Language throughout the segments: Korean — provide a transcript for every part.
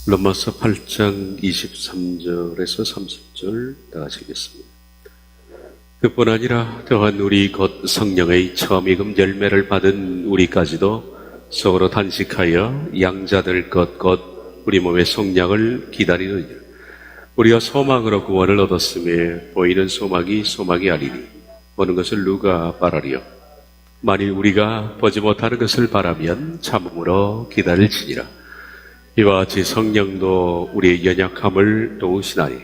로마서 8장 23절에서 30절 다 같이 읽겠습니다. 그뿐 아니라 또한 우리 곧 성령의 처음 익음 열매를 받은 우리까지도 속으로 단식하여 양자될 것 곧 우리 몸의 속량을 기다리느니라. 우리가 소망으로 구원을 얻었음에 보이는 소망이 아니니 보는 것을 누가 바라리요. 만일 우리가 보지 못하는 것을 바라면 참음으로 기다릴지니라. 이와 같이 성령도 우리의 연약함을 도우시나니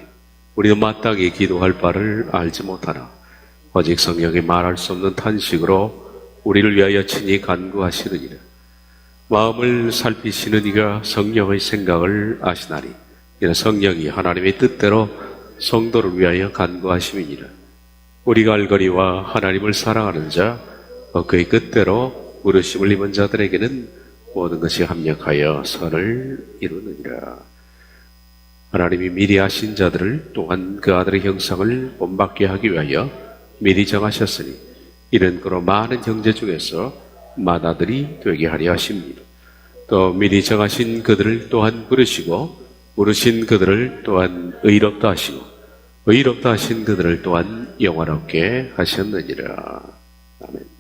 우리도 마땅히 기도할 바를 알지 못하나 오직 성령이 말할 수 없는 탄식으로 우리를 위하여 친히 간구하시느니라. 마음을 살피시는 이가 성령의 생각을 아시나니 이는 성령이 하나님의 뜻대로 성도를 위하여 간구하심이니라. 우리가 알거니와 하나님을 사랑하는 자 그의 뜻대로 부르심을 입은 자들에게는 모든 것이 합력하여 선을 이루느니라. 하나님이 미리 아신 자들을 또한 그 아들의 형상을 본받게 하기 위하여 미리 정하셨으니 이는 그로 많은 형제 중에서 맏아들이 되게 하려 하십니다. 또 미리 정하신 그들을 또한 부르시고 부르신 그들을 또한 의롭다 하시고 의롭다 하신 그들을 또한 영원롭게 하셨느니라. 아멘.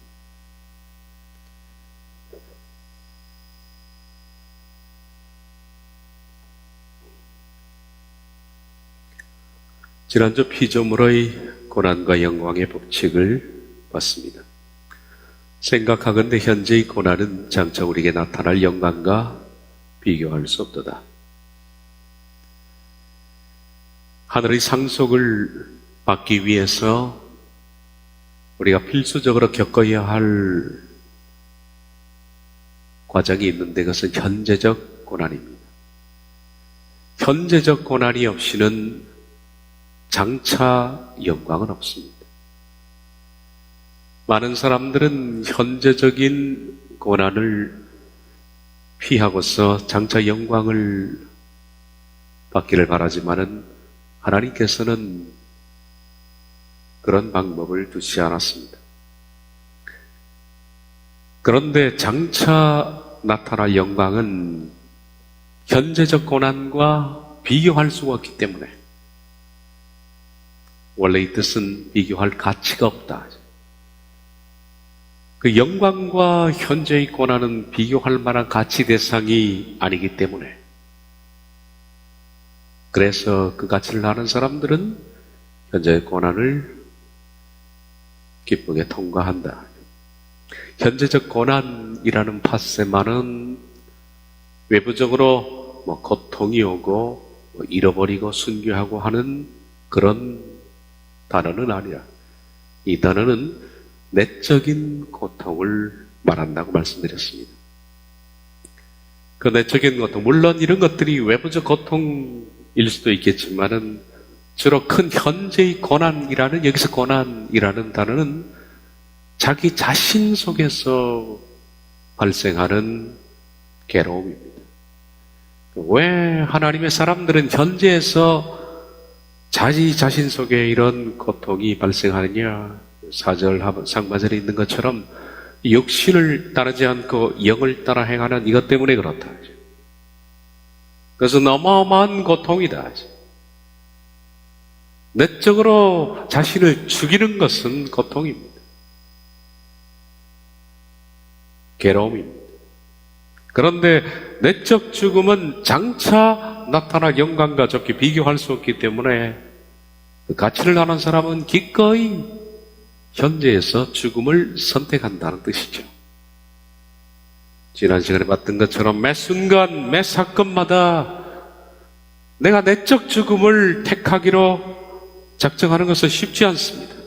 지난주 피조물의 고난과 영광의 법칙을 봤습니다. 생각하건대 현재의 고난은 장차 우리에게 나타날 영광과 비교할 수 없도다. 하늘의 상속을 받기 위해서 우리가 필수적으로 겪어야 할 과정이 있는데 그것은 현재적 고난입니다. 현재적 고난이 없이는 장차 영광은 없습니다. 많은 사람들은 현재적인 고난을 피하고서 장차 영광을 받기를 바라지만은 하나님께서는 그런 방법을 두지 않았습니다. 그런데 장차 나타날 영광은 현재적 고난과 비교할 수가 없기 때문에 원래 이 뜻은 비교할 가치가 없다. 그 영광과 현재의 고난은 비교할 만한 가치 대상이 아니기 때문에 그래서 그 가치를 아는 사람들은 현재의 고난을 기쁘게 통과한다. 현재적 고난이라는 팟세만은 외부적으로 고통이 오고 잃어버리고 순교하고 하는 그런 단어는 아니야. 이 단어는 내적인 고통을 말한다고 말씀드렸습니다. 그 내적인 고통, 물론 이런 것들이 외부적 고통일 수도 있겠지만은 주로 큰 현재의 고난이라는, 여기서 고난이라는 단어는 자기 자신 속에서 발생하는 괴로움입니다. 왜 하나님의 사람들은 현재에서 자기 자신 속에 이런 고통이 발생하느냐? 4절 상반절에 있는 것처럼 육신을 따르지 않고 영을 따라 행하는 이것 때문에 그렇다. 그래서 어마어마한 고통이다. 내적으로 자신을 죽이는 것은 고통입니다. 괴로움입니다. 그런데 내적 죽음은 장차 나타날 영광과 좋게 비교할 수 없기 때문에 그 가치를 아는 사람은 기꺼이 현재에서 죽음을 선택한다는 뜻이죠. 지난 시간에 봤던 것처럼 매 순간, 매 사건마다 내가 내적 죽음을 택하기로 작정하는 것은 쉽지 않습니다.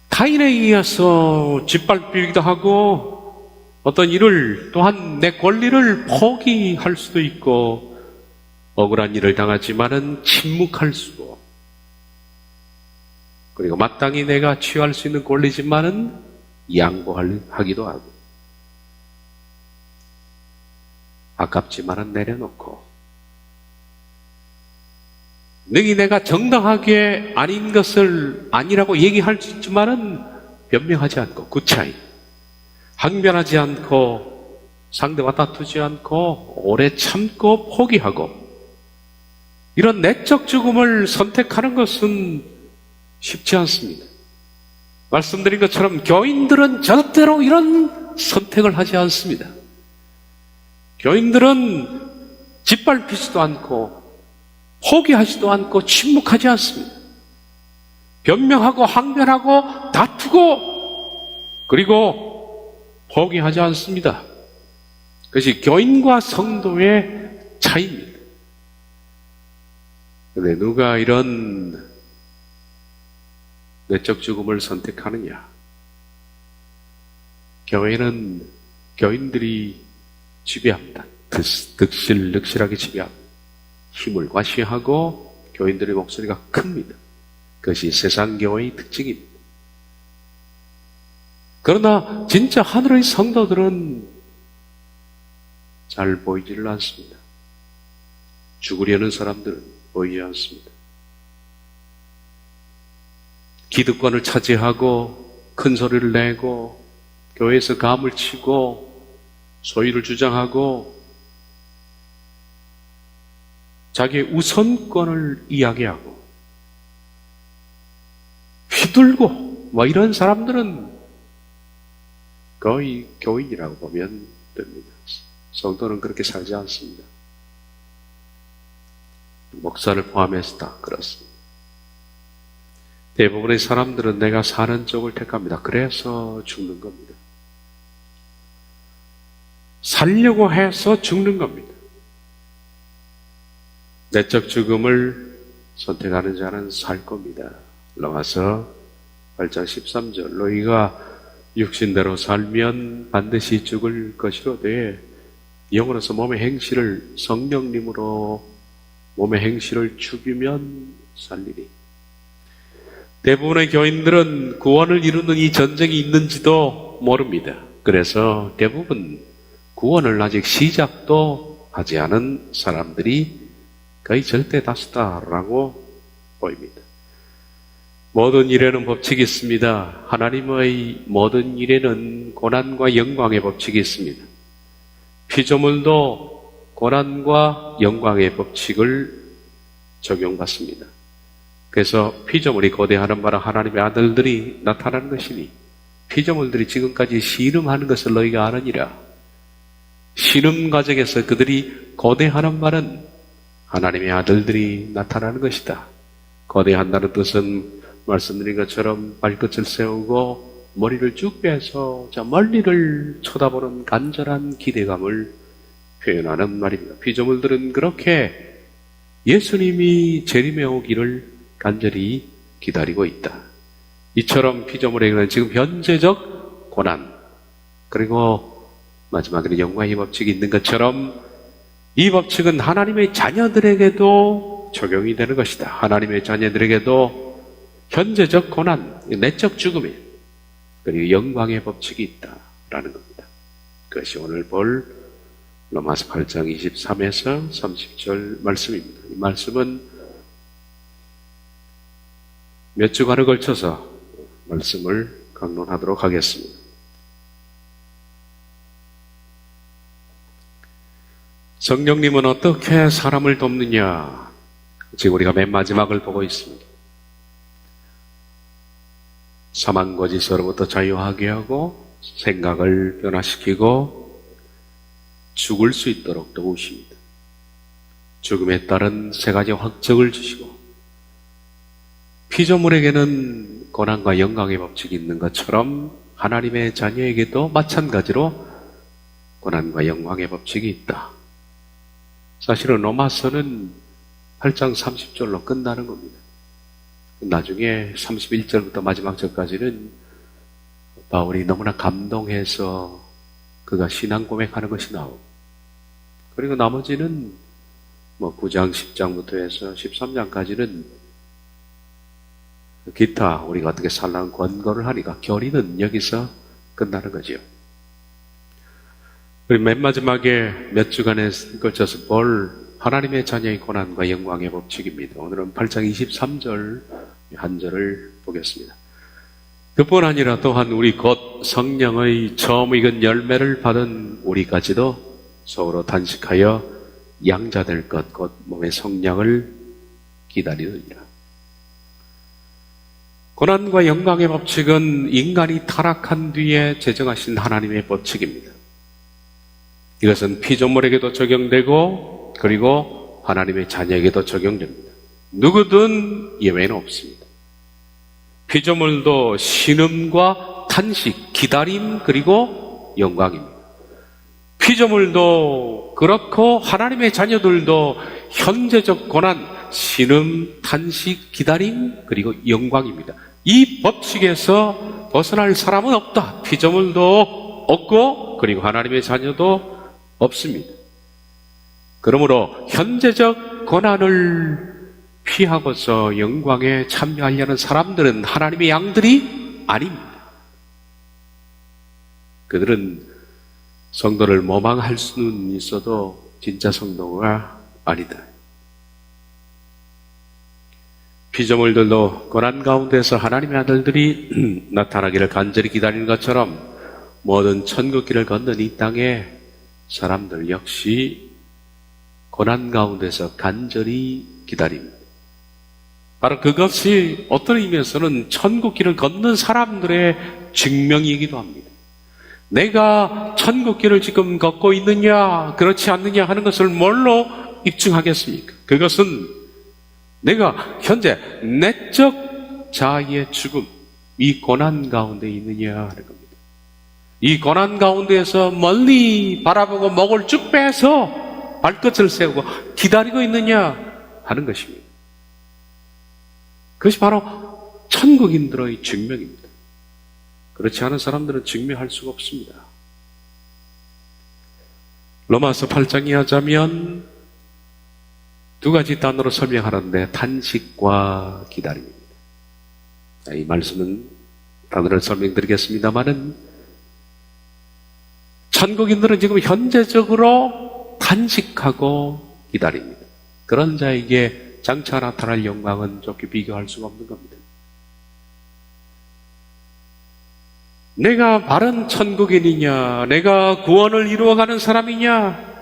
타인에 의해서 짓밟히기도 하고 어떤 일을 또한 내 권리를 포기할 수도 있고 억울한 일을 당하지만은 침묵할 수고 그리고 마땅히 내가 취할 수 있는 권리지만은 양보하기도 하고 아깝지만은 내려놓고 능히 내가 정당하게 아닌 것을 아니라고 얘기할 수 있지만은 변명하지 않고 구차히 항변하지 않고 상대와 다투지 않고 오래 참고 포기하고 이런 내적 죽음을 선택하는 것은 쉽지 않습니다. 말씀드린 것처럼 교인들은 절대로 이런 선택을 하지 않습니다. 교인들은 짓밟히지도 않고 포기하지도 않고 침묵하지 않습니다. 변명하고 항변하고 다투고 그리고 포기하지 않습니다. 그것이 교인과 성도의 차이입니다. 그런데 누가 이런 내적 죽음을 선택하느냐? 교회는 교인들이 지배합니다. 득실하게 지배합니다. 힘을 과시하고 교인들의 목소리가 큽니다. 그것이 세상 교회의 특징입니다. 그러나 진짜 하늘의 성도들은 잘 보이지를 않습니다. 죽으려는 사람들은 보이지 않습니다. 기득권을 차지하고 큰 소리를 내고 교회에서 감을 치고 소유를 주장하고 자기의 우선권을 이야기하고 휘둘고 이런 사람들은 거의 교인이라고 보면 됩니다. 성도는 그렇게 살지 않습니다. 목사를 포함해서 다 그렇습니다. 대부분의 사람들은 내가 사는 쪽을 택합니다. 그래서 죽는 겁니다. 살려고 해서 죽는 겁니다. 내적 죽음을 선택하는 자는 살 겁니다. 로마서 8장 13절 너희가 육신대로 살면 반드시 죽을 것이로되 영으로서 몸의 행실을 성령님으로 몸의 행실을 죽이면 살리니. 대부분의 교인들은 구원을 이루는 이 전쟁이 있는지도 모릅니다. 그래서 대부분 구원을 아직 시작도 하지 않은 사람들이 거의 절대 다수다라고 보입니다. 모든 일에는 법칙이 있습니다. 하나님의 모든 일에는 고난과 영광의 법칙이 있습니다. 피조물도 고난과 영광의 법칙을 적용받습니다. 그래서 피조물이 거대하는 바라 하나님의 아들들이 나타나는 것이니 피조물들이 지금까지 씨름하는 것을 너희가 아느니라. 씨름 과정에서 그들이 거대하는 말은 하나님의 아들들이 나타나는 것이다. 거대한다는 뜻은 말씀드린 것처럼 발끝을 세우고 머리를 쭉 빼서 저 멀리를 쳐다보는 간절한 기대감을 표현하는 말입니다. 피조물들은 그렇게 예수님이 재림에 오기를 간절히 기다리고 있다. 이처럼 피조물에게는 지금 현재적 고난 그리고 마지막에는 영광의 법칙이 있는 것처럼 이 법칙은 하나님의 자녀들에게도 적용이 되는 것이다. 하나님의 자녀들에게도 현재적 고난, 내적 죽음에 그리고 영광의 법칙이 있다라는 겁니다. 그것이 오늘 볼 로마서 8장 23에서 30절 말씀입니다. 이 말씀은 몇 주간에 걸쳐서 말씀을 강론하도록 하겠습니다. 성령님은 어떻게 사람을 돕느냐? 지금 우리가 맨 마지막을 보고 있습니다. 사망 거짓으로부터 자유하게 하고 생각을 변화시키고 죽을 수 있도록 도우십니다. 죽음에 따른 세 가지 확정을 주시고 피조물에게는 고난과 영광의 법칙이 있는 것처럼 하나님의 자녀에게도 마찬가지로 고난과 영광의 법칙이 있다. 사실은 로마서는 8장 30절로 끝나는 겁니다. 나중에 31절부터 마지막 절까지는 바울이 너무나 감동해서 그가 신앙 고백하는 것이 나오고 그리고 나머지는 9장 10장부터 해서 13장까지는 기타 우리가 어떻게 살라는 권고를 하니까 결의는 여기서 끝나는 거죠. 그리고 맨 마지막에 몇 주간에 걸쳐서 볼 하나님의 자녀의 고난과 영광의 법칙입니다. 오늘은 8장 23절 한 절을 보겠습니다. 그뿐 아니라 또한 우리 곧 성령의 처음 익은 열매를 받은 우리까지도 서로 단식하여 양자될 것 곧 몸의 성량을 기다리느니라. 고난과 영광의 법칙은 인간이 타락한 뒤에 제정하신 하나님의 법칙입니다. 이것은 피조물에게도 적용되고 그리고 하나님의 자녀에게도 적용됩니다. 누구든 예외는 없습니다. 피조물도 신음과 탄식, 기다림 그리고 영광입니다. 피조물도 그렇고 하나님의 자녀들도 현재적 고난, 신음, 탄식, 기다림 그리고 영광입니다. 이 법칙에서 벗어날 사람은 없다. 피조물도 없고 그리고 하나님의 자녀도 없습니다. 그러므로 현재적 고난을 피하고서 영광에 참여하려는 사람들은 하나님의 양들이 아닙니다. 그들은 성도를 모방할 수는 있어도 진짜 성도가 아니다. 피조물들도 고난 가운데서 하나님의 아들들이 나타나기를 간절히 기다리는 것처럼 모든 천국길을 걷는 이 땅에 사람들 역시 고난 가운데서 간절히 기다립니다. 바로 그것이 어떤 의미에서는 천국길을 걷는 사람들의 증명이기도 합니다. 내가 천국길을 지금 걷고 있느냐 그렇지 않느냐 하는 것을 뭘로 입증하겠습니까? 그것은 내가 현재 내적 자아의 죽음, 이 고난 가운데 있느냐 하는 겁니다. 이 고난 가운데에서 멀리 바라보고 목을 쭉 빼서 발끝을 세우고 기다리고 있느냐 하는 것입니다. 그것이 바로 천국인들의 증명입니다. 그렇지 않은 사람들은 증명할 수가 없습니다. 로마서 8장에 하자면 두 가지 단어로 설명하는데 탄식과 기다림입니다. 이 말씀은 단어를 설명드리겠습니다마는 천국인들은 지금 현재적으로 탄식하고 기다립니다. 그런 자에게 장차 나타날 영광은 좋게 비교할 수가 없는 겁니다. 내가 바른 천국인이냐, 내가 구원을 이루어가는 사람이냐,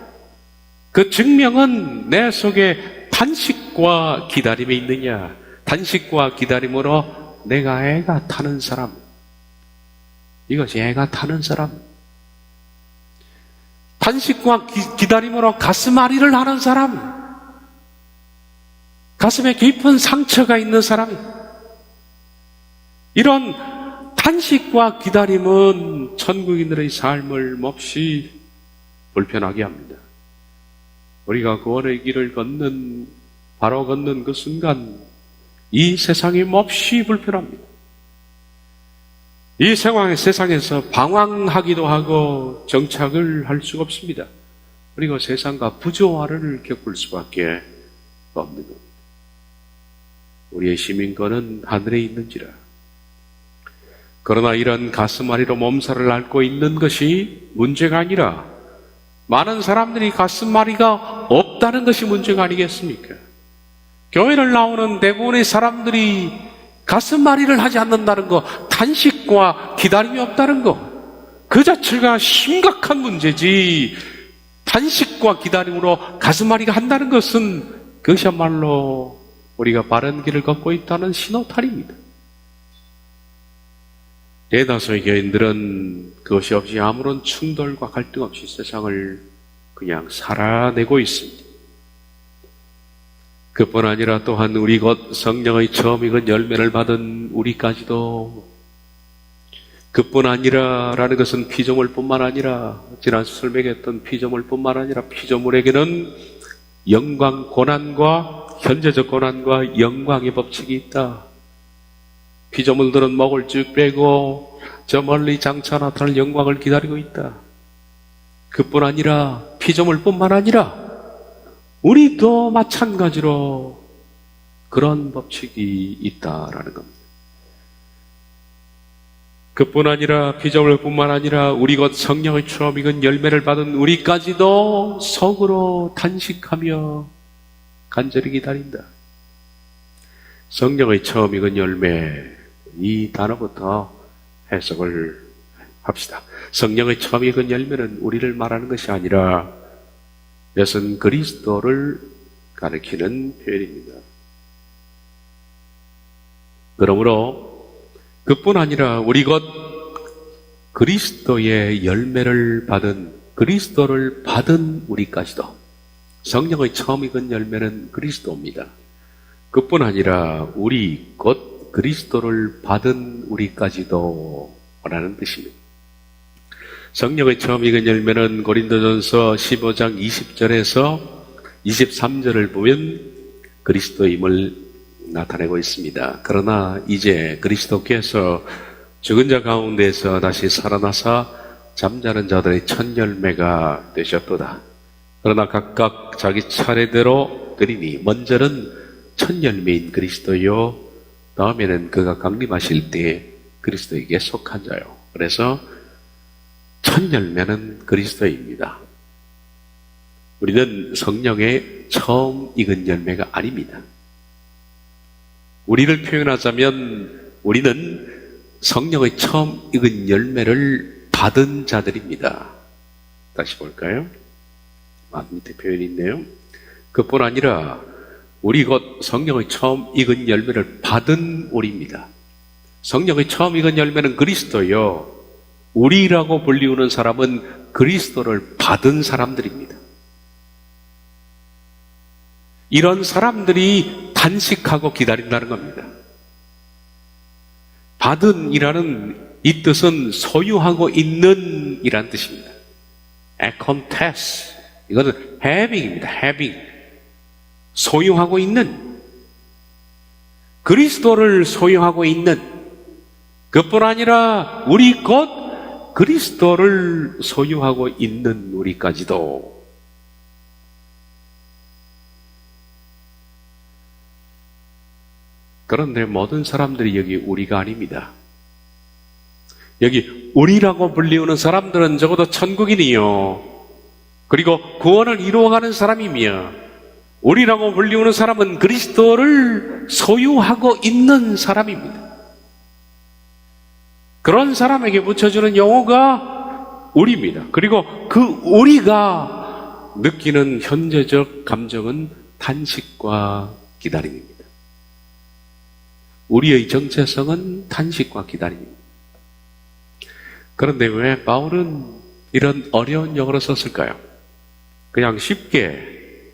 그 증명은 내 속에 탄식과 기다림에 있느냐, 탄식과 기다림으로 내가 애가 타는 사람, 이것이 애가 타는 사람, 탄식과 기다림으로 가슴앓이를 하는 사람, 가슴에 깊은 상처가 있는 사람, 이런 탄식과 기다림은 천국인들의 삶을 몹시 불편하게 합니다. 우리가 구원의 길을 걷는, 바로 걷는 그 순간 이 세상이 몹시 불편합니다. 이 세상에서 방황하기도 하고 정착을 할 수가 없습니다. 그리고 세상과 부조화를 겪을 수밖에 없는 겁니다. 우리의 시민권은 하늘에 있는지라. 그러나 이런 가슴앓이로 몸살을 앓고 있는 것이 문제가 아니라 많은 사람들이 가슴앓이가 없다는 것이 문제가 아니겠습니까? 교회를 나오는 대부분의 사람들이 가슴앓이를 하지 않는다는 거, 탄식과 기다림이 없다는 거, 그 자체가 심각한 문제지. 탄식과 기다림으로 가슴앓이가 한다는 것은 그것이야말로 우리가 바른 길을 걷고 있다는 신호탄입니다. 대다수의 교인들은 그것이 없이 아무런 충돌과 갈등 없이 세상을 그냥 살아내고 있습니다. 그뿐 아니라 또한 우리 곧 성령의 처음 익은 열매를 받은 우리까지도, 그뿐 아니라 라는 것은 피조물뿐만 아니라, 지난 설명했던 피조물뿐만 아니라 피조물에게는 영광, 고난과 현재적 고난과 영광의 법칙이 있다. 피조물들은 목을 쭉 빼고 저 멀리 장차 나타날 영광을 기다리고 있다. 그뿐 아니라 피조물뿐만 아니라 우리도 마찬가지로 그런 법칙이 있다라는 겁니다. 그뿐 아니라 피조물뿐만 아니라 우리 곧 성령의 처음 익은 열매를 받은 우리까지도 속으로 탄식하며 간절히 기다린다. 성령의 처음 익은 열매, 이 단어부터 해석을 합시다. 성령의 처음 익은 열매는 우리를 말하는 것이 아니라 이것은 그리스도를 가리키는 표현입니다. 그러므로 그뿐 아니라 우리 곧 그리스도의 열매를 받은, 그리스도를 받은 우리까지도, 성령의 처음 익은 열매는 그리스도입니다. 그뿐 아니라 우리 곧 그리스도를 받은 우리까지도 라는 뜻입니다. 성령의 처음 익은 열매는 고린도전서 15장 20절에서 23절을 보면 그리스도임을 나타내고 있습니다. 그러나 이제 그리스도께서 죽은 자 가운데서 다시 살아나사 잠자는 자들의 첫 열매가 되셨도다. 그러나 각각 자기 차례대로 드리니 먼저는 첫 열매인 그리스도요, 다음에는 그가 강림하실 때 그리스도에게 속한 자요. 그래서 첫 열매는 그리스도입니다. 우리는 성령의 처음 익은 열매가 아닙니다. 우리를 표현하자면 우리는 성령의 처음 익은 열매를 받은 자들입니다. 다시 볼까요? 밑에 표현이 있네요. 그뿐 아니라 우리 곧 성령의 처음 익은 열매를 받은 우리입니다. 성령의 처음 익은 열매는 그리스도요, 우리라고 불리우는 사람은 그리스도를 받은 사람들입니다. 이런 사람들이 단식하고 기다린다는 겁니다. 받은이라는 이 뜻은 소유하고 있는 이란 뜻입니다. 에콘테스, 이거는 having입니다. having, 소유하고 있는, 그리스도를 소유하고 있는, 그뿐 아니라 우리 곧 그리스도를 소유하고 있는 우리까지도. 그런데 모든 사람들이 여기 우리가 아닙니다. 여기 우리라고 불리우는 사람들은 적어도 천국인이요, 그리고 구원을 이루어가는 사람이며, 우리라고 불리우는 사람은 그리스도를 소유하고 있는 사람입니다. 그런 사람에게 붙여주는 용어가 우리입니다. 그리고 그 우리가 느끼는 현재적 감정은 탄식과 기다림입니다. 우리의 정체성은 탄식과 기다림입니다. 그런데 왜 바울은 이런 어려운 용어를 썼을까요? 그냥 쉽게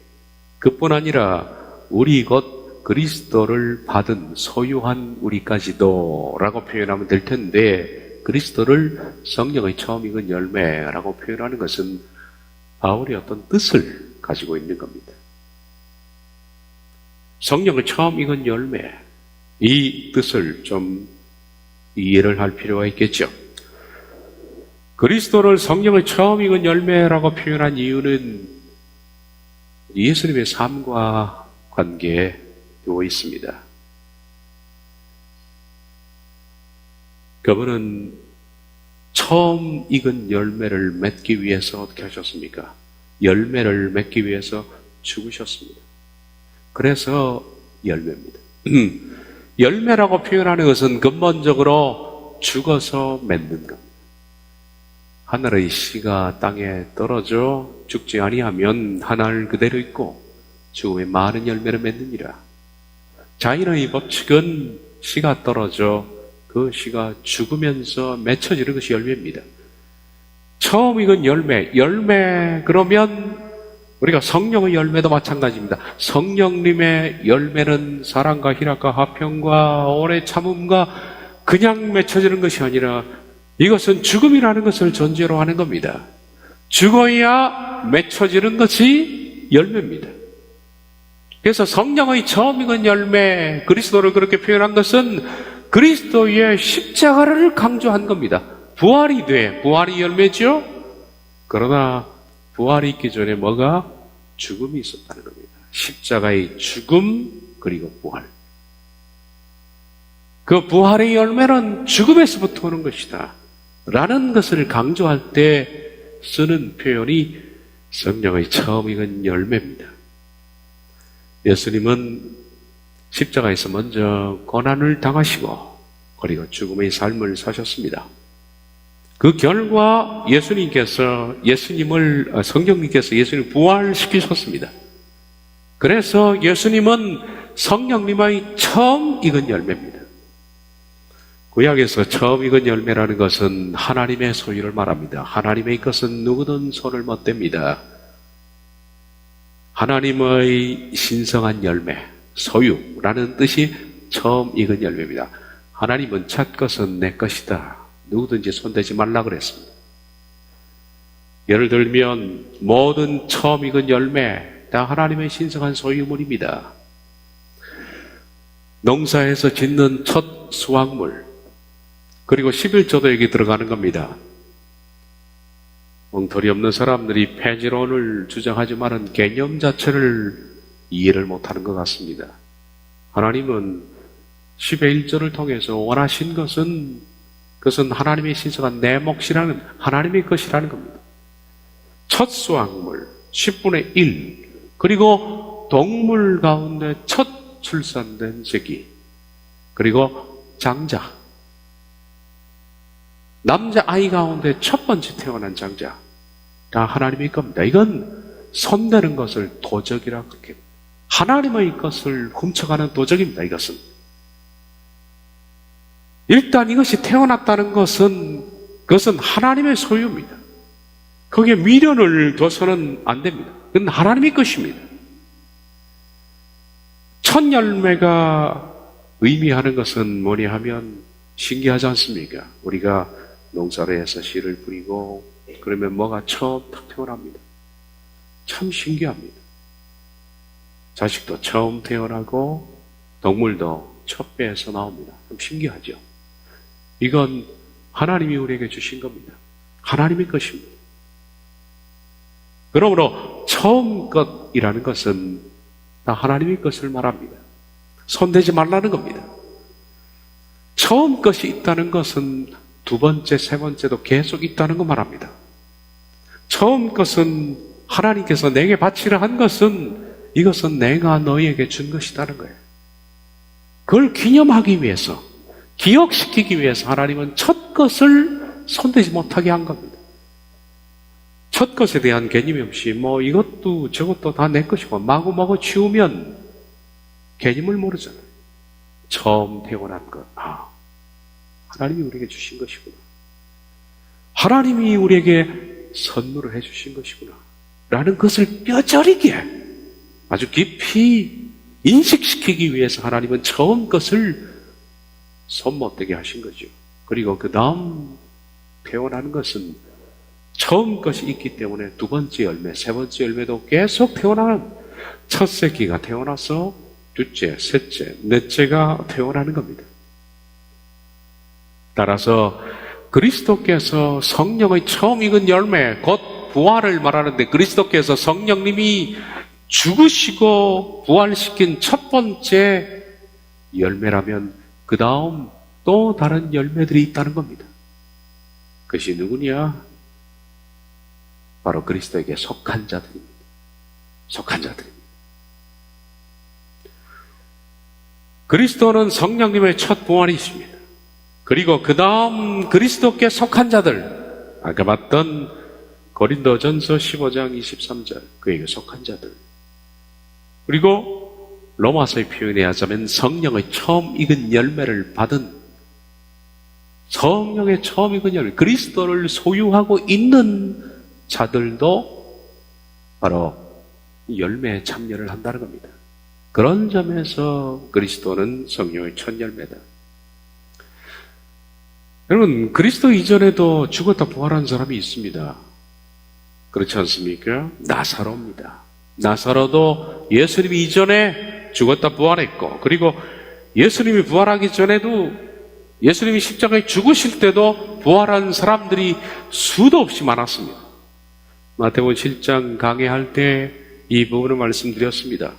그뿐 아니라 우리 곧 그리스도를 받은 소유한 우리까지도 라고 표현하면 될 텐데, 그리스도를 성령의 처음 익은 열매라고 표현하는 것은 바울이 어떤 뜻을 가지고 있는 겁니다. 성령의 처음 익은 열매, 이 뜻을 좀 이해를 할 필요가 있겠죠. 그리스도를 성령의 처음 익은 열매라고 표현한 이유는 예수님의 삶과 관계되어 있습니다. 그분은 처음 익은 열매를 맺기 위해서 어떻게 하셨습니까? 열매를 맺기 위해서 죽으셨습니다. 그래서 열매입니다. 열매라고 표현하는 것은 근본적으로 죽어서 맺는 겁니다. 하늘의 씨가 땅에 떨어져 죽지 아니하면 하늘 그대로 있고 죽음의 많은 열매를 맺느니라. 자연의 법칙은 씨가 떨어져 그 씨가 죽으면서 맺혀지는 것이 열매입니다. 처음 익은 열매, 그러면 우리가 성령의 열매도 마찬가지입니다. 성령님의 열매는 사랑과 희락과 화평과 오래 참음과 그냥 맺혀지는 것이 아니라 이것은 죽음이라는 것을 전제로 하는 겁니다. 죽어야 맺혀지는 것이 열매입니다. 그래서 성령의 처음 익은 열매, 그리스도를 그렇게 표현한 것은 그리스도의 십자가를 강조한 겁니다. 부활이 열매죠? 그러나 부활이 있기 전에 뭐가? 죽음이 있었다는 겁니다. 십자가의 죽음, 그리고 부활. 그 부활의 열매는 죽음에서부터 오는 것이다 라는 것을 강조할 때 쓰는 표현이 성령의 처음 익은 열매입니다. 예수님은 십자가에서 먼저 고난을 당하시고 그리고 죽음의 삶을 사셨습니다. 그 결과 성령님께서 예수님을 부활시키셨습니다. 그래서 예수님은 성령님의 처음 익은 열매입니다. 구약에서 처음 익은 열매라는 것은 하나님의 소유를 말합니다. 하나님의 것은 누구든 손을 못 댑니다. 하나님의 신성한 열매, 소유라는 뜻이 처음 익은 열매입니다. 하나님은 첫 것은 내 것이다. 누구든지 손대지 말라 그랬습니다. 예를 들면 모든 처음 익은 열매 다 하나님의 신성한 소유물입니다. 농사에서 짓는 첫 수확물, 그리고 11조도 여기 들어가는 겁니다. 엉터리 없는 사람들이 폐지론을 주장하지만은 개념 자체를 이해를 못하는 것 같습니다. 하나님은 10의 1조를 통해서 원하신 것은 그것은 하나님의 신성한 내 몫이라는 하나님의 것이라는 겁니다. 첫 수확물 10분의 1, 그리고 동물 가운데 첫 출산된 새끼, 그리고 장자, 남자아이 가운데 첫 번째 태어난 장자, 다 하나님의 겁니다. 이건 손대는 것을 도적이라고 그렇게 합니다. 하나님의 것을 훔쳐가는 도적입니다. 이것은 일단 이것이 태어났다는 것은 그것은 하나님의 소유입니다. 거기에 미련을 둬서는 안 됩니다. 그건 하나님의 것입니다. 첫 열매가 의미하는 것은 뭐냐 하면 신기하지 않습니까? 우리가 농사를 해서 씨를 뿌리고 그러면 뭐가 처음 탁 태어납니다. 참 신기합니다. 자식도 처음 태어나고 동물도 첫 배에서 나옵니다. 참 신기하죠? 이건 하나님이 우리에게 주신 겁니다. 하나님의 것입니다. 그러므로 처음 것이라는 것은 다 하나님의 것을 말합니다. 손대지 말라는 겁니다. 처음 것이 있다는 것은 두 번째, 세 번째도 계속 있다는 거 말합니다. 처음 것은 하나님께서 내게 바치라 한 것은 이것은 내가 너희에게 준 것이라는 거예요. 그걸 기념하기 위해서, 기억시키기 위해서 하나님은 첫 것을 손대지 못하게 한 겁니다. 첫 것에 대한 개념이 없이 이것도 저것도 다 내 것이고 마구마구 치우면 개념을 모르잖아요. 처음 태어난 것, 하나님이 우리에게 주신 것이구나. 하나님이 우리에게 선물을 해주신 것이구나 라는 것을 뼈저리게 아주 깊이 인식시키기 위해서 하나님은 처음 것을 손 못 대게 하신 거죠. 그리고 그 다음 태어나는 것은 처음 것이 있기 때문에 두 번째 열매, 세 번째 열매도 계속 태어나는, 첫 새끼가 태어나서 둘째, 셋째, 넷째가 태어나는 겁니다. 따라서 그리스도께서 성령의 처음 익은 열매, 곧 부활을 말하는데 그리스도께서 성령님이 죽으시고 부활시킨 첫 번째 열매라면 그 다음 또 다른 열매들이 있다는 겁니다. 그것이 누구냐? 바로 그리스도에게 속한 자들입니다. 속한 자들입니다. 그리스도는 성령님의 첫 부활이십니다. 그리고 그 다음 그리스도께 속한 자들, 아까 봤던 고린도전서 15장 23절, 그에게 속한 자들, 그리고 로마서의 표현에 하자면 성령의 처음 익은 열매를 받은, 성령의 처음 익은 열매, 그리스도를 소유하고 있는 자들도 바로 열매에 참여를 한다는 겁니다. 그런 점에서 그리스도는 성령의 첫 열매다. 여러분, 그리스도 이전에도 죽었다 부활한 사람이 있습니다. 그렇지 않습니까? 나사로입니다. 나사로도 예수님이 이전에 죽었다 부활했고, 그리고 예수님이 부활하기 전에도, 예수님이 십자가에 죽으실 때도 부활한 사람들이 수도 없이 많았습니다. 마태복음 7장 강해할 때 이 부분을 말씀드렸습니다.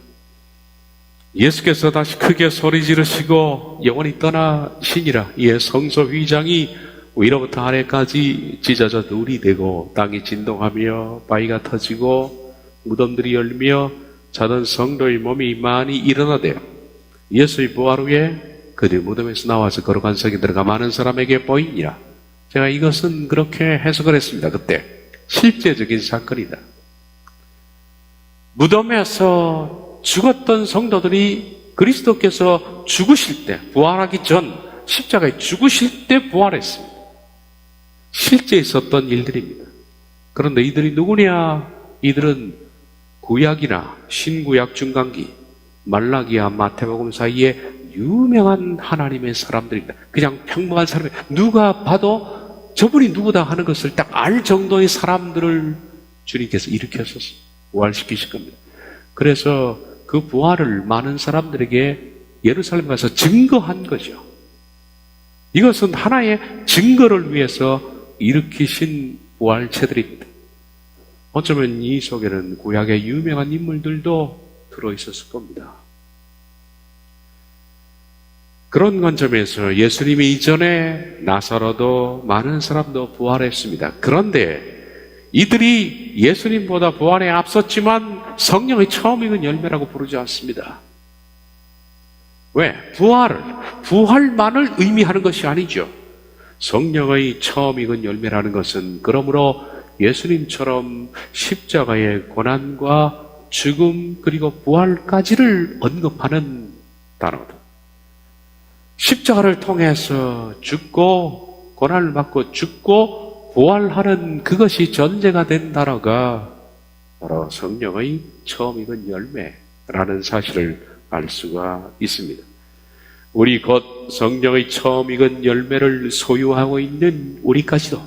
예수께서 다시 크게 소리 지르시고 영원히 떠나시니라. 이에 성소 휘장이 위로부터 아래까지 찢어져 돌이 되고 땅이 진동하며 바위가 터지고 무덤들이 열리며 자던 성도의 몸이 많이 일어나대요. 예수의 부활 후에 그들 무덤에서 나와서 거룩한 성에 들어가 많은 사람에게 보이니라. 제가 이것은 그렇게 해석을 했습니다. 그때 실제적인 사건이다. 무덤에서 죽었던 성도들이 그리스도께서 죽으실 때, 부활하기 전 십자가에 죽으실 때 부활했습니다. 실제 있었던 일들입니다. 그런데 이들이 누구냐? 이들은 구약이나 신구약 중간기, 말라기와 마태복음 사이에 유명한 하나님의 사람들입니다. 그냥 평범한 사람이 누가 봐도 저분이 누구다 하는 것을 딱 알 정도의 사람들을 주님께서 일으켜서 부활시키실 겁니다. 그래서 그 부활을 많은 사람들에게 예루살렘 가서 증거한 거죠. 이것은 하나의 증거를 위해서 일으키신 부활체들입니다. 어쩌면 이 속에는 구약의 유명한 인물들도 들어있었을 겁니다. 그런 관점에서 예수님이 이전에 나사로도 많은 사람도 부활했습니다. 그런데 이들이 예수님보다 부활에 앞섰지만 성령의 처음 익은 열매라고 부르지 않습니다. 왜? 부활만을 의미하는 것이 아니죠. 성령의 처음 익은 열매라는 것은 그러므로 예수님처럼 십자가의 고난과 죽음 그리고 부활까지를 언급하는 단어다. 십자가를 통해서 죽고 고난을 받고 죽고 부활하는 그것이 전제가 된 단어가 바로 성령의 처음 익은 열매라는 사실을 알 수가 있습니다. 우리 곧 성령의 처음 익은 열매를 소유하고 있는 우리까지도,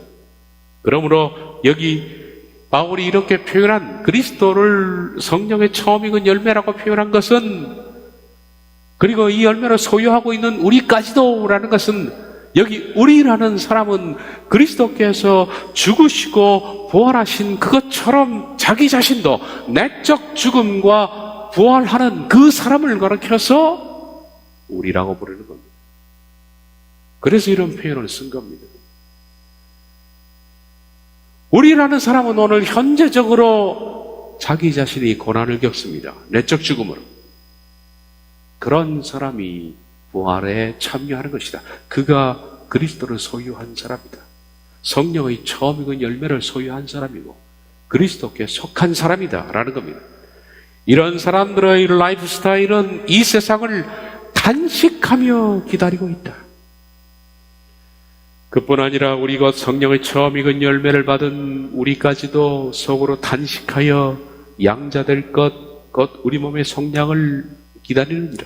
그러므로 여기 바울이 이렇게 표현한 그리스도를 성령의 처음 익은 열매라고 표현한 것은, 그리고 이 열매를 소유하고 있는 우리까지도 라는 것은, 여기 우리라는 사람은 그리스도께서 죽으시고 부활하신 그것처럼 자기 자신도 내적 죽음과 부활하는 그 사람을 가리켜서 우리라고 부르는 겁니다. 그래서 이런 표현을 쓴 겁니다. 우리라는 사람은 오늘 현재적으로 자기 자신이 고난을 겪습니다. 내적 죽음으로. 그런 사람이 부활에 참여하는 것이다. 그가 그리스도를 소유한 사람이다. 성령의 처음 익은 열매를 소유한 사람이고 그리스도께 속한 사람이다 라는 겁니다. 이런 사람들의 라이프 스타일은 이 세상을 단식하며 기다리고 있다. 그뿐 아니라 우리 곧 성령의 처음 익은 열매를 받은 우리까지도 속으로 단식하여 양자될 것, 곧 우리 몸의 속량을 기다리느니라.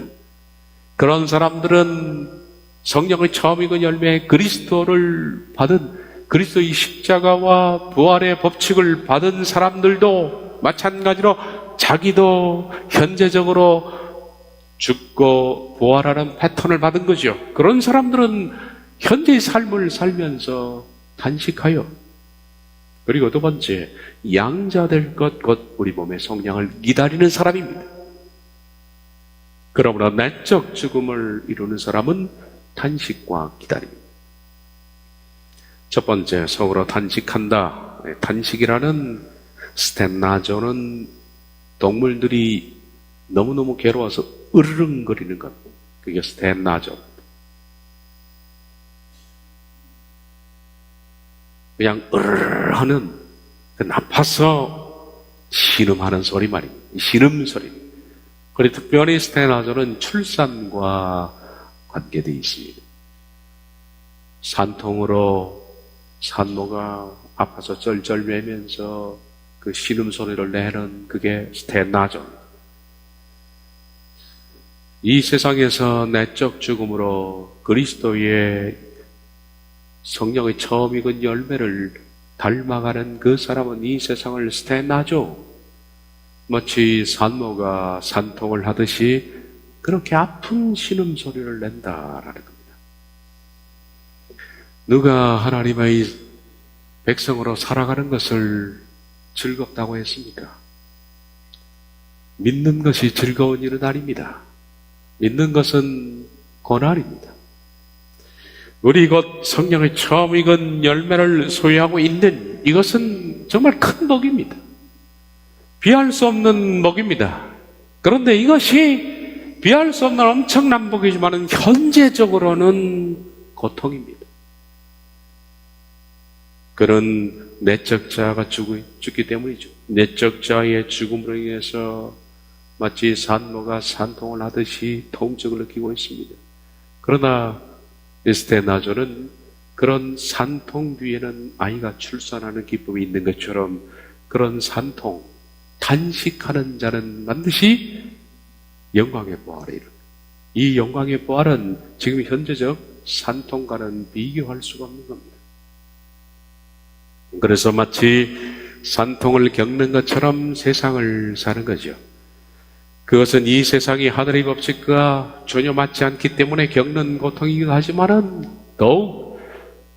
그런 사람들은 성령의 처음 익은 열매 그리스도를 받은, 그리스도의 십자가와 부활의 법칙을 받은 사람들도 마찬가지로 자기도 현재적으로 죽고 부활하는 패턴을 받은 거죠. 그런 사람들은 현재의 삶을 살면서 단식하여, 그리고 두 번째, 양자될 것, 곧 우리 몸의 성량을 기다리는 사람입니다. 그러므로 내적 죽음을 이루는 사람은 단식과 기다립니다. 첫 번째, 속으로 단식한다. 단식이라는 스탠나조는 동물들이 너무너무 괴로워서 으르렁거리는 것, 그게 스탠나조. 그냥 으르르 하는 그 나빠서 신음하는 소리 말입니다. 신음소리. 그리고 특별히 스테나조는 출산과 관계되어 있습니다. 산통으로 산모가 아파서 쩔쩔매면서 그 신음소리를 내는 그게 스테나조. 이 세상에서 내적 죽음으로 그리스도의 성령의 처음 익은 열매를 닮아가는 그 사람은 이 세상을 스테나조, 마치 산모가 산통을 하듯이 그렇게 아픈 신음소리를 낸다라는 겁니다. 누가 하나님의 백성으로 살아가는 것을 즐겁다고 했습니까? 믿는 것이 즐거운 일은 아닙니다. 믿는 것은 고난입니다. 우리 곧 성령의 처음 익은 열매를 소유하고 있는 이것은 정말 큰 복입니다. 비할 수 없는 복입니다. 그런데 이것이 비할 수 없는 엄청난 복이지만 현재적으로는 고통입니다. 그런 내적 자아가 죽기 때문이죠. 내적 자아의 죽음으로 인해서 마치 산모가 산통을 하듯이 통증을 느끼고 있습니다. 그러나 에스테나조는 그런 산통 뒤에는 아이가 출산하는 기쁨이 있는 것처럼 그런 산통, 탄식하는 자는 반드시 영광의 부활에 이릅니다. 이 영광의 부활은 지금 현재적 산통과는 비교할 수가 없는 겁니다. 그래서 마치 산통을 겪는 것처럼 세상을 사는 거죠. 그것은 이 세상이 하늘의 법칙과 전혀 맞지 않기 때문에 겪는 고통이기도 하지만은 더욱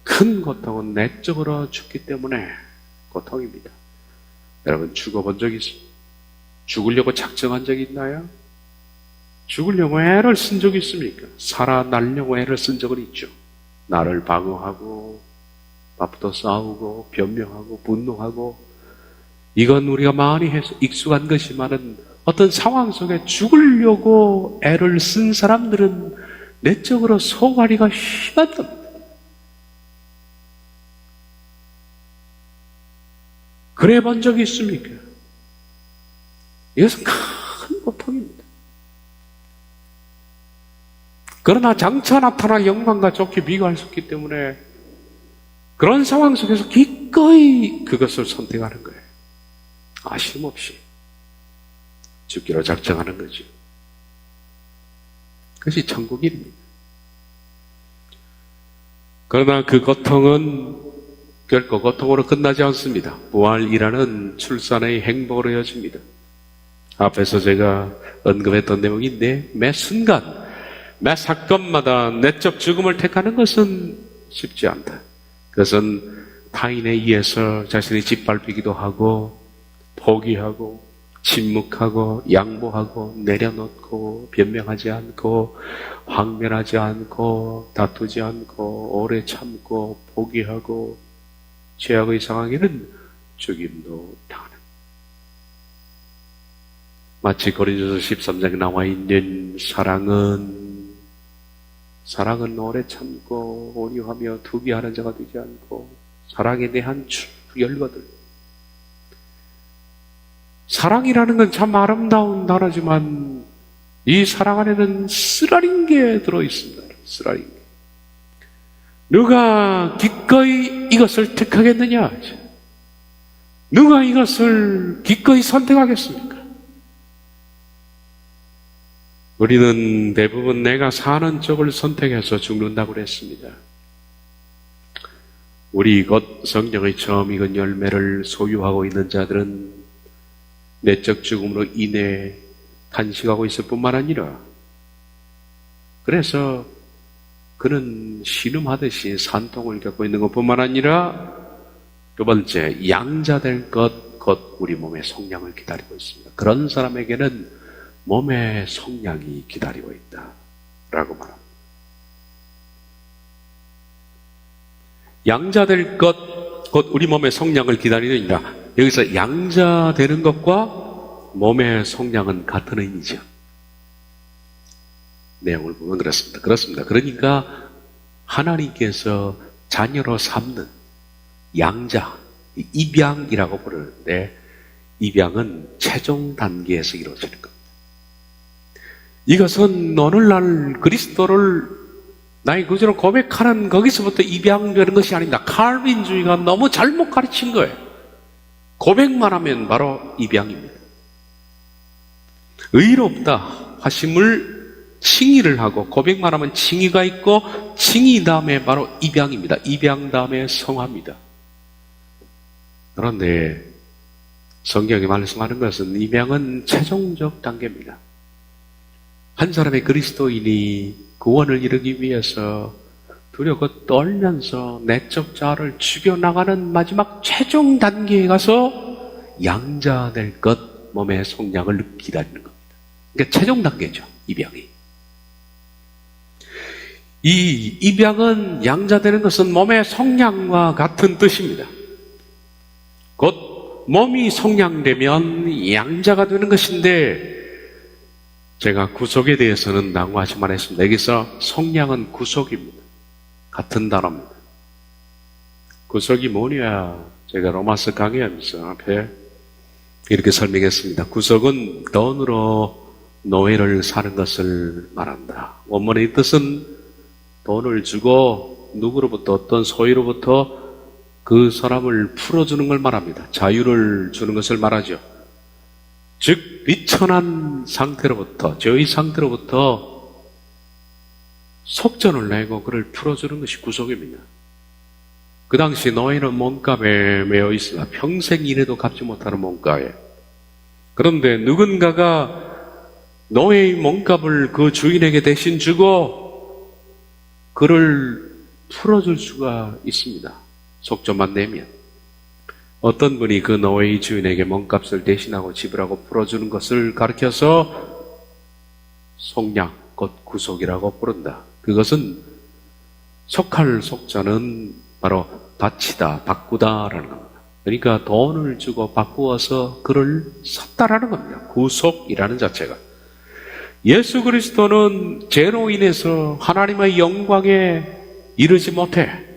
큰 고통은 내적으로 죽기 때문에 고통입니다. 여러분 죽어본 적 있습니까? 죽으려고 작정한 적 있나요? 죽으려고 애를 쓴 적이 있습니까? 살아나려고 애를 쓴 적은 있죠. 나를 방어하고 밥부터 싸우고 변명하고 분노하고 이건 우리가 많이 해서 익숙한 것이지만은 어떤 상황 속에 죽으려고 애를 쓴 사람들은 내적으로 소갈이가 심한 겁니다. 그래 본 적이 있습니까? 이것은 큰 고통입니다. 그러나 장차 나타날 영광과 좋게 비교할 수 없기 때문에 그런 상황 속에서 기꺼이 그것을 선택하는 거예요. 아쉬움 없이 죽기로 작정하는 거죠. 그것이 천국입니다. 그러나 그 고통은 결코 고통으로 끝나지 않습니다. 부활이라는 출산의 행복으로 이어집니다. 앞에서 제가 언급했던 내용인데 매 순간, 매 사건마다 내적 죽음을 택하는 것은 쉽지 않다. 그것은 타인에 의해서 자신이 짓밟히기도 하고 포기하고 침묵하고 양보하고 내려놓고 변명하지 않고 항변하지 않고 다투지 않고 오래 참고 포기하고 최악의 상황에는 죽임도 당하는 마치 고린도서 13장에 나와 있는 사랑은 오래 참고 온유하며 투기하는 자가 되지 않고 사랑에 대한 열거들. 사랑이라는 건 참 아름다운 단어지만 이 사랑 안에는 쓰라린 게 들어있습니다. 쓰라린 게. 누가 기꺼이 이것을 택하겠느냐? 누가 이것을 기꺼이 선택하겠습니까? 우리는 대부분 내가 사는 쪽을 선택해서 죽는다고 그랬습니다. 우리 곧 성령의 처음 익은 열매를 소유하고 있는 자들은 내적 죽음으로 인해 탄식하고 있을 뿐만 아니라 그래서 그는 신음하듯이 산통을 겪고 있는 것뿐만 아니라 두 번째, 양자될 것, 곧 우리 몸의 속량을 기다리고 있습니다. 그런 사람에게는 몸의 속량이 기다리고 있다라고 말합니다. 양자될 것, 곧 우리 몸의 속량을 기다리느니라. 여기서 양자되는 것과 몸의 속량은 같은 의미죠. 내용을 보면 그렇습니다. 그러니까 하나님께서 자녀로 삼는 양자, 입양이라고 부르는데 입양은 최종 단계에서 이루어지는 겁니다. 이것은 오늘날 그리스도를 나의 구주로 고백하는 거기서부터 입양되는 것이 아닙니다. 칼빈주의가 너무 잘못 가르친 거예요. 고백만 하면 바로 입양입니다. 의롭다 하심을 칭의를 하고 고백만 하면 칭의가 있고 칭의 다음에 바로 입양입니다. 입양 다음에 성화입니다. 그런데 성경이 말씀하는 것은 입양은 최종적 단계입니다. 한 사람의 그리스도인이 구원을 이루기 위해서 두렵고 떨면서 내적 자아를 죽여나가는 마지막 최종 단계에 가서 양자될 것, 몸의 속량을 기다리는 겁니다. 그러니까 최종 단계죠, 입양이. 이 입양은 양자되는 것은 몸의 속량과 같은 뜻입니다. 곧 몸이 속량되면 양자가 되는 것인데 제가 구속에 대해서는 낭구하지만 했습니다. 여기서 속량은 구속입니다. 같은 단어입니다. 구속이 뭐냐? 제가 로마서 강의하면서 앞에 이렇게 설명했습니다. 구속은 돈으로 노예를 사는 것을 말한다. 원문의 뜻은 돈을 주고 누구로부터 어떤 소유로부터 그 사람을 풀어주는 걸 말합니다. 자유를 주는 것을 말하죠. 즉 비천한 상태로부터, 죄의 상태로부터 속전을 내고 그를 풀어주는 것이 구속입니다. 그 당시 노예는 몸값에 매여 있으나 평생 일해도 갚지 못하는 몸값에. 그런데 누군가가 노예의 몸값을 그 주인에게 대신 주고 그를 풀어줄 수가 있습니다. 속전만 내면. 어떤 분이 그 노예의 주인에게 몸값을 대신하고 지불하고 풀어주는 것을 가르쳐서 속량, 곧 구속이라고 부른다. 그것은 속할 속자는 바로 바치다, 바꾸다라는 겁니다. 그러니까 돈을 주고 바꾸어서 그를 샀다라는 겁니다. 구속이라는 자체가. 예수 그리스도는 죄로 인해서 하나님의 영광에 이르지 못해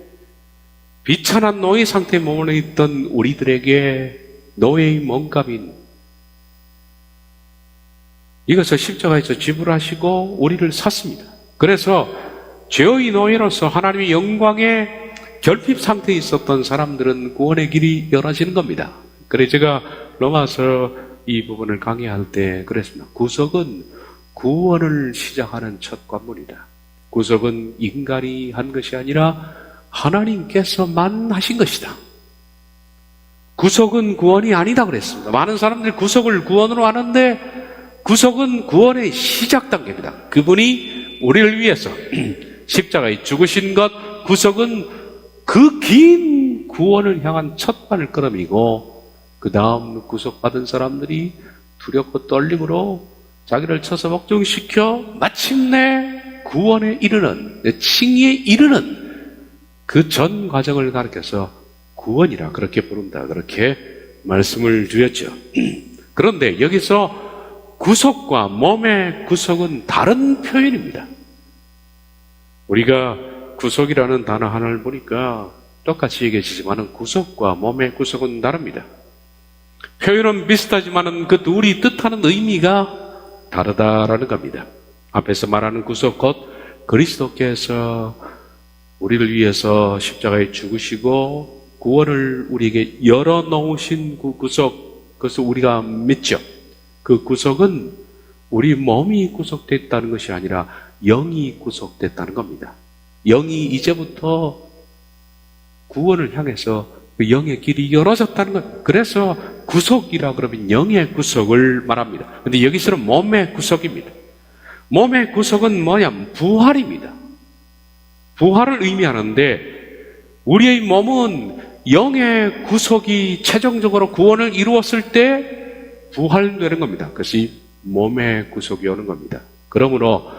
비천한 노예 상태에 머물러 있던 우리들에게 노예의 몸값인 이것을 십자가에서 지불하시고 우리를 샀습니다. 그래서 죄의 노예로서 하나님의 영광에 결핍 상태에 있었던 사람들은 구원의 길이 열어지는 겁니다. 그래서 제가 로마서 이 부분을 강의할 때 그랬습니다. 구속은 구원을 시작하는 첫 관문이다. 구속은 인간이 한 것이 아니라 하나님께서만 하신 것이다. 구속은 구원이 아니다 그랬습니다. 많은 사람들이 구속을 구원으로 하는데 구속은 구원의 시작 단계입니다. 그분이 우리를 위해서 십자가에 죽으신 것, 구속은 그 긴 구원을 향한 첫 발걸음이고 그 다음 구속받은 사람들이 두렵고 떨림으로 자기를 쳐서 복종시켜 마침내 구원에 이르는, 칭의에 이르는 그 전 과정을 가르쳐서 구원이라 그렇게 부른다. 그렇게 말씀을 주셨죠. 그런데 여기서 구속과 몸의 구속은 다른 표현입니다. 우리가 구속이라는 단어 하나를 보니까 똑같이 얘기하시지만 구속과 몸의 구속은 다릅니다. 표현은 비슷하지만 그 둘이 뜻하는 의미가 다르다라는 겁니다. 앞에서 말하는 구속 곧 그리스도께서 우리를 위해서 십자가에 죽으시고 구원을 우리에게 열어놓으신 그 구속, 그것을 우리가 믿죠. 그 구속은 우리 몸이 구속됐다는 것이 아니라 영이 구속됐다는 겁니다. 영이 이제부터 구원을 향해서 그 영의 길이 열어졌다는 것. 그래서 구속이라 그러면 영의 구속을 말합니다. 그런데 여기서는 몸의 구속입니다. 몸의 구속은 뭐냐면 부활입니다. 부활을 의미하는데 우리의 몸은 영의 구속이 최종적으로 구원을 이루었을 때 부활되는 겁니다. 그것이 몸의 구속이 오는 겁니다. 그러므로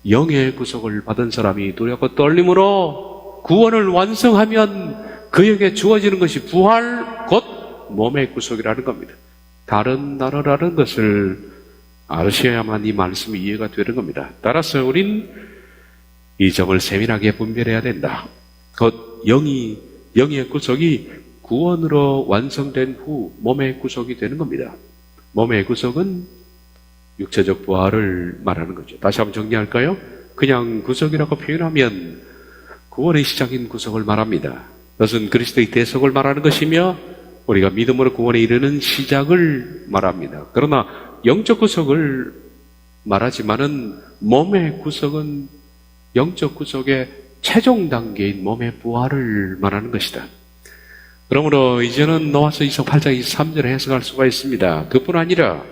영의 구속을 받은 사람이 두렵고 떨림으로 구원을 완성하면 그에게 주어지는 것이 부활 곧 몸의 구속이라는 겁니다. 다른 단어라는 것을 아셔야만 이 말씀이 이해가 되는 겁니다. 따라서 우린 이 점을 세밀하게 분별해야 된다. 곧 영의 구속이 구원으로 완성된 후 몸의 구속이 되는 겁니다. 몸의 구속은 육체적 부활을 말하는 거죠. 다시 한번 정리할까요? 그냥 구속이라고 표현하면 구원의 시작인 구속을 말합니다. 그것은 그리스도의 대속을 말하는 것이며 우리가 믿음으로 구원에 이르는 시작을 말합니다. 그러나 영적 구속을 말하지만은 몸의 구속은 영적 구속의 최종 단계인 몸의 부활을 말하는 것이다. 그러므로 이제는 노아서 28장 23절을 해석할 수가 있습니다. 그뿐 아니라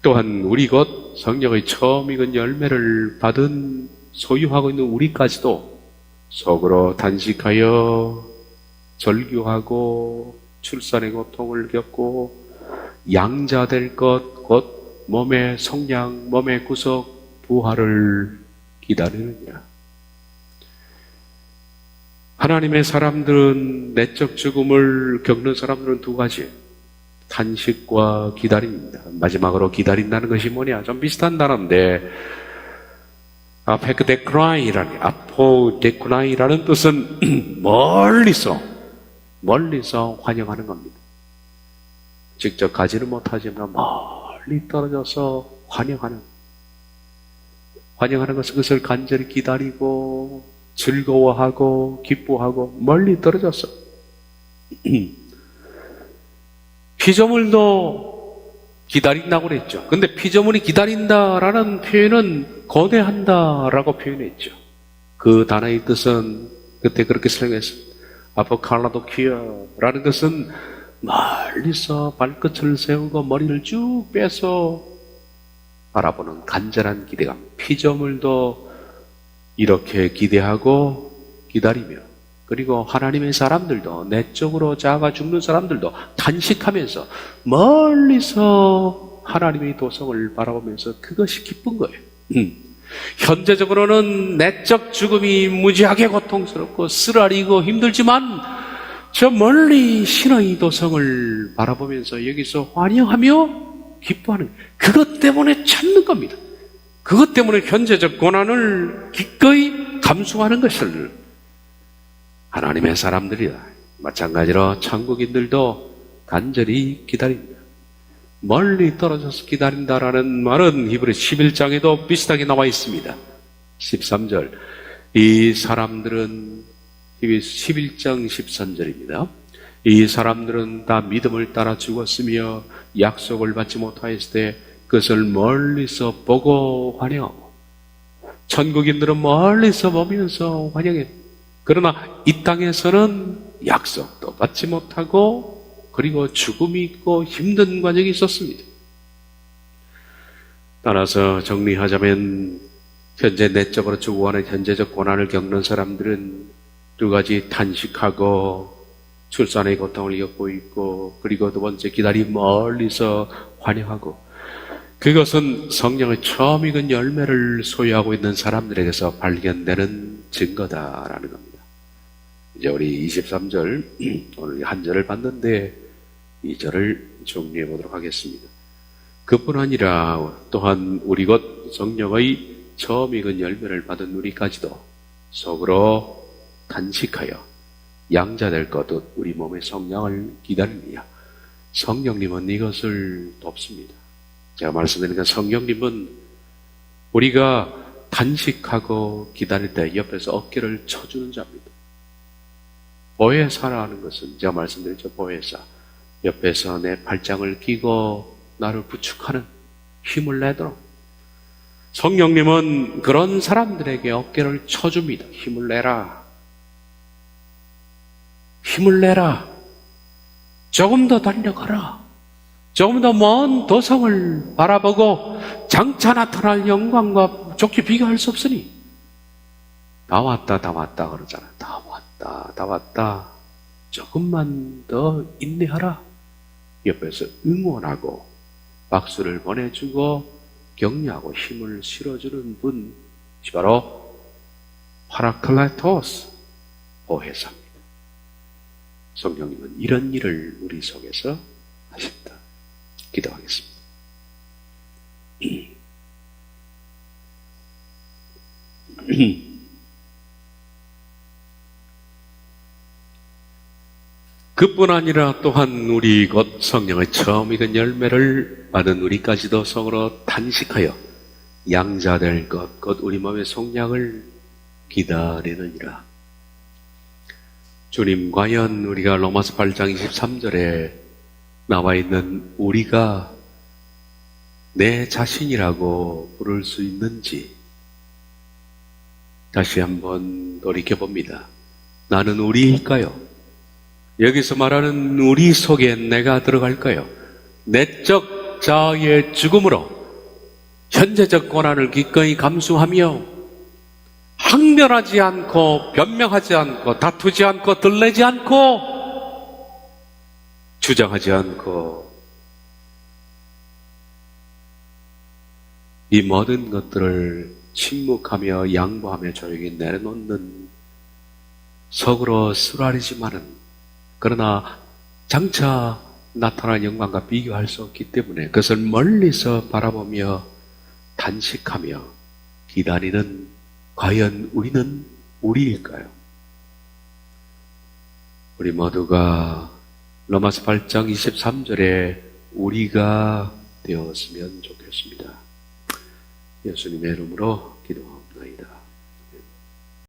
또한 우리 곧 성령의 처음 익은 열매를 받은 소유하고 있는 우리까지도 속으로 단식하여 절규하고 출산의 고통을 겪고 양자될 것 곧 몸의 성량, 몸의 구속, 부활을 기다리느냐. 하나님의 사람들은 내적 죽음을 겪는 사람들은 두 가지. 탄식과 기다림입니다. 마지막으로 기다린다는 것이 뭐냐? 좀 비슷한 단어인데, 아포데크라이라는 뜻은 멀리서 환영하는 겁니다. 직접 가지는 못하지만 멀리 떨어져서 환영하는 것은 그것을 간절히 기다리고 즐거워하고 기뻐하고 멀리 떨어져서 피조물도 기다린다고 그랬죠. 근데 피조물이 기다린다라는 표현은 고대한다라고 표현했죠. 그 단어의 뜻은 그때 그렇게 설명했습니다. 아포칼라도키아라는 것은 멀리서 발끝을 세우고 머리를 쭉 빼서 바라보는 간절한 기대감. 피조물도 이렇게 기대하고 기다리며, 그리고 하나님의 사람들도, 내적으로 자아가 죽는 사람들도 탄식하면서 멀리서 하나님의 도성을 바라보면서 그것이 기쁜 거예요. 현재적으로는 내적 죽음이 무지하게 고통스럽고 쓰라리고 힘들지만 저 멀리 신의 도성을 바라보면서 여기서 환영하며 기뻐하는, 그것 때문에 찾는 겁니다. 그것 때문에 현재적 고난을 기꺼이 감수하는 것을 하나님의 사람들이다. 마찬가지로 천국인들도 간절히 기다립니다. 멀리 떨어져서 기다린다라는 말은 히브리 11장에도 비슷하게 나와 있습니다. 13절. 이 사람들은, 11장 13절입니다. 이 사람들은 다 믿음을 따라 죽었으며 약속을 받지 못하였을 때 그것을 멀리서 보고 환영하고, 천국인들은 멀리서 보면서 환영해. 그러나 이 땅에서는 약속도 받지 못하고 그리고 죽음이 있고 힘든 과정이 있었습니다. 따라서 정리하자면 현재 내적으로 죽어가는 현재적 고난을 겪는 사람들은 두 가지: 탄식하고 출산의 고통을 겪고 있고, 그리고 두 번째 기다림 멀리서 환영하고, 그것은 성령의 처음 익은 열매를 소유하고 있는 사람들에게서 발견되는 증거다라는 겁니다. 이제 우리 23절 오늘 한 절을 봤는데 2절을 정리해 보도록 하겠습니다. 그뿐 아니라 또한 우리 곧 성령의 처음 익은 열매를 받은 우리까지도 속으로 탄식하여 양자될 것 우리 몸의 성령을 기다립니다. 성령님은 이것을 돕습니다. 제가 말씀드리니까 성령님은 우리가 탄식하고 기다릴 때 옆에서 어깨를 쳐주는 자입니다. 보혜사라는 것은 제가 말씀드렸죠. 보혜사. 옆에서 내 팔짱을 끼고 나를 부축하는, 힘을 내도록. 성령님은 그런 사람들에게 어깨를 쳐줍니다. 힘을 내라. 힘을 내라. 조금 더 달려가라. 조금 더 먼 도성을 바라보고 장차 나타날 영광과 좋게 비교할 수 없으니 다 왔다 그러잖아. 다 왔다. 조금만 더 인내하라. 옆에서 응원하고 박수를 보내주고 격려하고 힘을 실어주는 분이 바로 파라클레토스, 보혜사입니다. 성령님은 이런 일을 우리 속에서 하신다. 기도하겠습니다. 그뿐 아니라 또한 우리 곧 성령의 처음 익은 열매를 받은 우리까지도 성으로 탄식하여 양자될 것, 곧 우리 몸의 속량을 기다리느니라. 주님, 과연 우리가 로마서 8장 23절에 나와 있는 우리가 내 자신이라고 부를 수 있는지 다시 한번 돌이켜봅니다. 나는 우리일까요? 여기서 말하는 우리 속에 내가 들어갈까요? 내적 자아의 죽음으로 현재적 고난을 기꺼이 감수하며 항변하지 않고 변명하지 않고 다투지 않고 들레지 않고 주장하지 않고 이 모든 것들을 침묵하며 양보하며 조용히 내려놓는 속으로 쓰라리지만은 그러나 장차 나타난 영광과 비교할 수 없기 때문에 그것을 멀리서 바라보며 단식하며 기다리는 과연 우리는 우리일까요? 우리 모두가 로마서 8장 23절에 우리가 되었으면 좋겠습니다. 예수님의 이름으로 기도합니다.